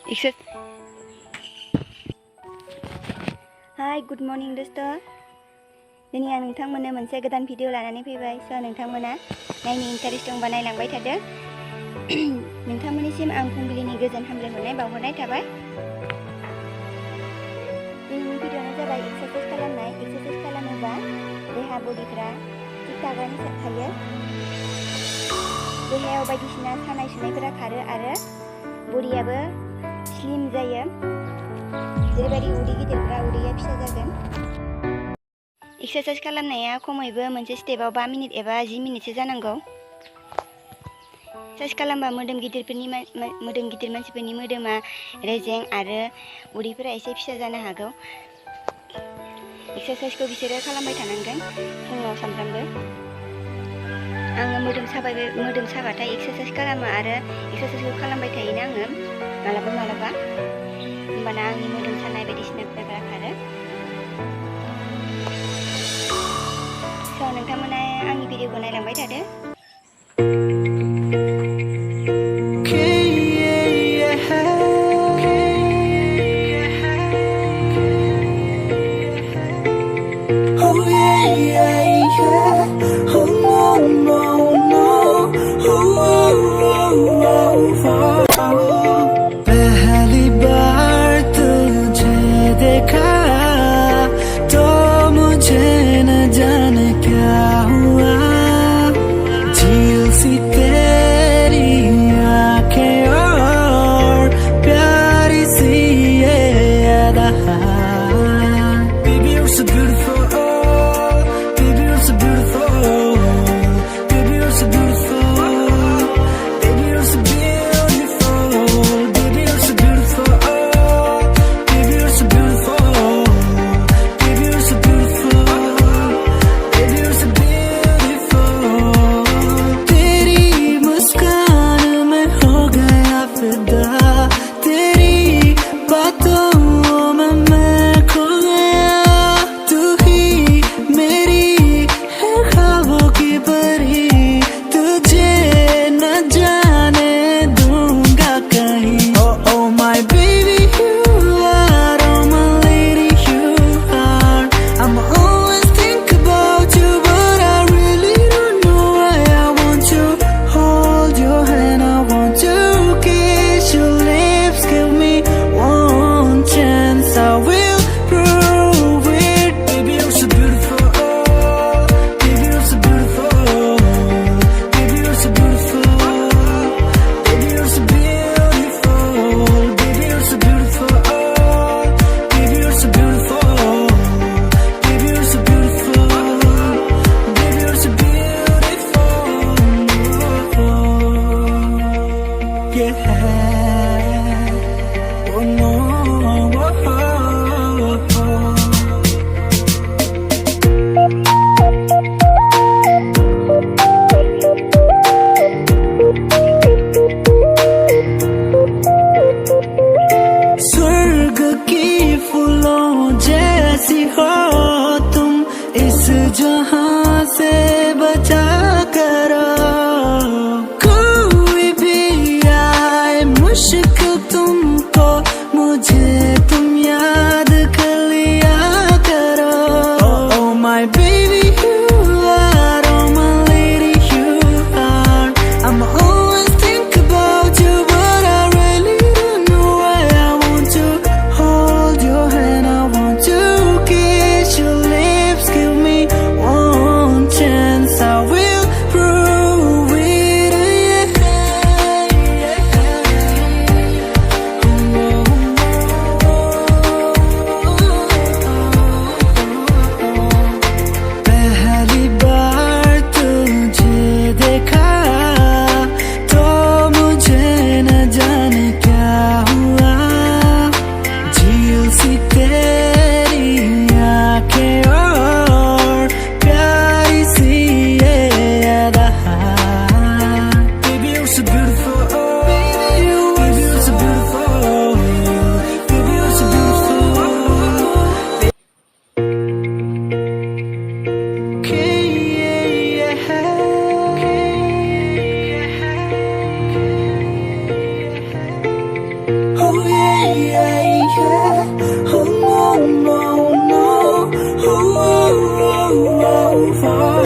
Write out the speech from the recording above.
Hi, good morning दोस्तो दिनै आं नोंथांमोननो मोनसे गोदान भिडिअ लानानै फैबाय स' नोंथांमोना नायनो इन्टारेस्ट दंबा नायलांबाय थादो नोंथांमोननिसिम आं फुंबिलिनि गोजोन हामलायहरनाय बावहरनाय थाबाय दिनैनि भिडिअआनो जाबाय एक्सारसाइज खालामनाय एक्सारसाइज खालामोबा देहा बडिफोरा थिग थागानो थायो देहायाव बायदिसिना सानाय सुनायफोरा खारो आरो बडियाबो स्लिम जायो जेरैबायदि उदै गिदिरफ्रा उदैया फिसा जागोन एक्सारसाइज खालामनाया खमैबो मोनसे स्टेपआव 5 मिनिट एबा 10 मिनिटसो जानांगौ एक्सारसाइज खालामबा मोदोम गिदिर मानसिफोरनि मोदोमा रेजें आरो उदैफोरा एसे फिसा जानो हागौ एक्सारसाइजखौ बिसोरो खालामबाय थानांगोन फुङाव सानफ्रामबो आङो मोदोम साबाथाय एक्सारसाइज खालामो आरो एक्सारसाइजखौ खालामबाय थायोना आङो मालाबा होमबाना आंनि मोदोम सानाय बायदिसिनाफोरा खारो स' नोंथांमोना आंनि भिडिअखौ नायलांबाय थादो पहली बार तुझे देखा तो मुझे न जाने क्या हुआ झील सी for